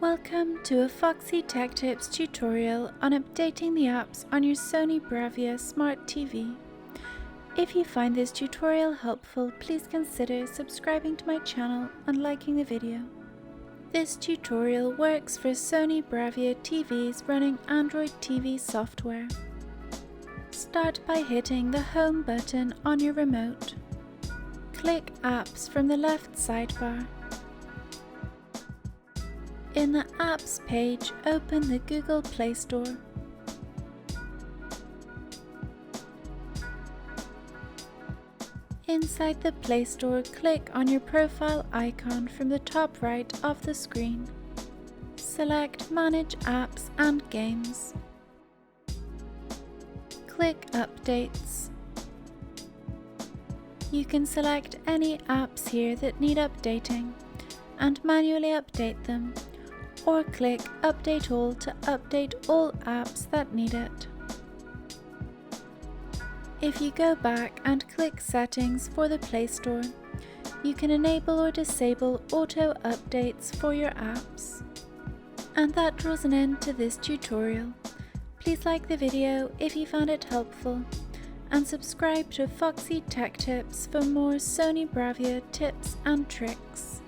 Welcome to a Foxy Tech Tips tutorial on updating the apps on your Sony Bravia Smart TV. If you find this tutorial helpful, please consider subscribing to my channel and liking the video. This tutorial works for Sony Bravia TVs running Android TV software. Start by hitting the Home button on your remote. Click Apps from the left sidebar. In the Apps page, open the Google Play Store. Inside the Play Store, click on your profile icon from the top right of the screen. Select Manage Apps and Games. Click Updates. You can select any apps here that need updating and manually update them, or click Update All to update all apps that need it. If you go back and click Settings for the Play Store, you can enable or disable auto updates for your apps. And that draws an end to this tutorial. Please like the video if you found it helpful, and subscribe to Foxy Tech Tips for more Sony Bravia tips and tricks.